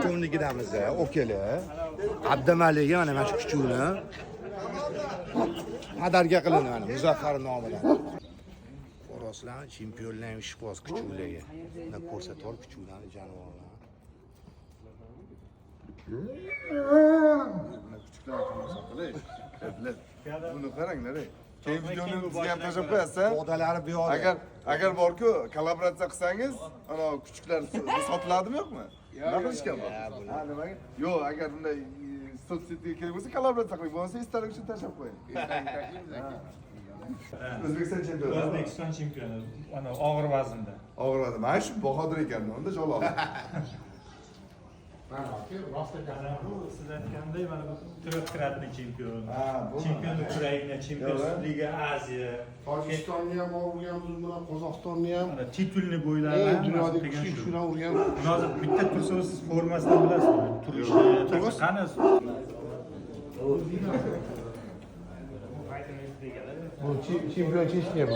chempionligidamiz, okeli. Abdumalik mana shu kuchukni hadarga qilindi mana Muzaffar nomidan. Xo'roslar chempionlar ishqiboz kuchuklarga. Mana ko'rsator kuchuklarni jonivorlar. Kuchuklar tomosha qilay. Buni qaranglar. Keyin videoni bizga ham tashlab qo'yasiz. Odalari bu yoqda. Agar borku, kollaboratsiya qilsangiz, ana kuchuklar sotiladimi yo'qmi? Nima qilishgan bu? Ha, nimaga? Yo'q, agar bunday sotsetiga kerak bo'lsa, kollaboratsiya qiling. Bo'lmasa, istalgan uchun tashlab qo'ying. O'zbekiston chempioni. O'zbekiston chempioni. Ana og'ir vaznda. Og'ir vazn. Mana shu Bahodir ekan, unda javob. Siz aytgandek mana bu tryotkratniy chempion. Bu Chempion Ukraina, chempion Liga Aziya. Tojikistonni ham urganmiz bilan, Qozog'istonni ham. Mana titulni bo'ylarni Dunyodagi kuchli kuchlar urgan. hozir bitta tursangiz formasidan bilasizmi? Turishi qani? Bu chempion Chechnya bu.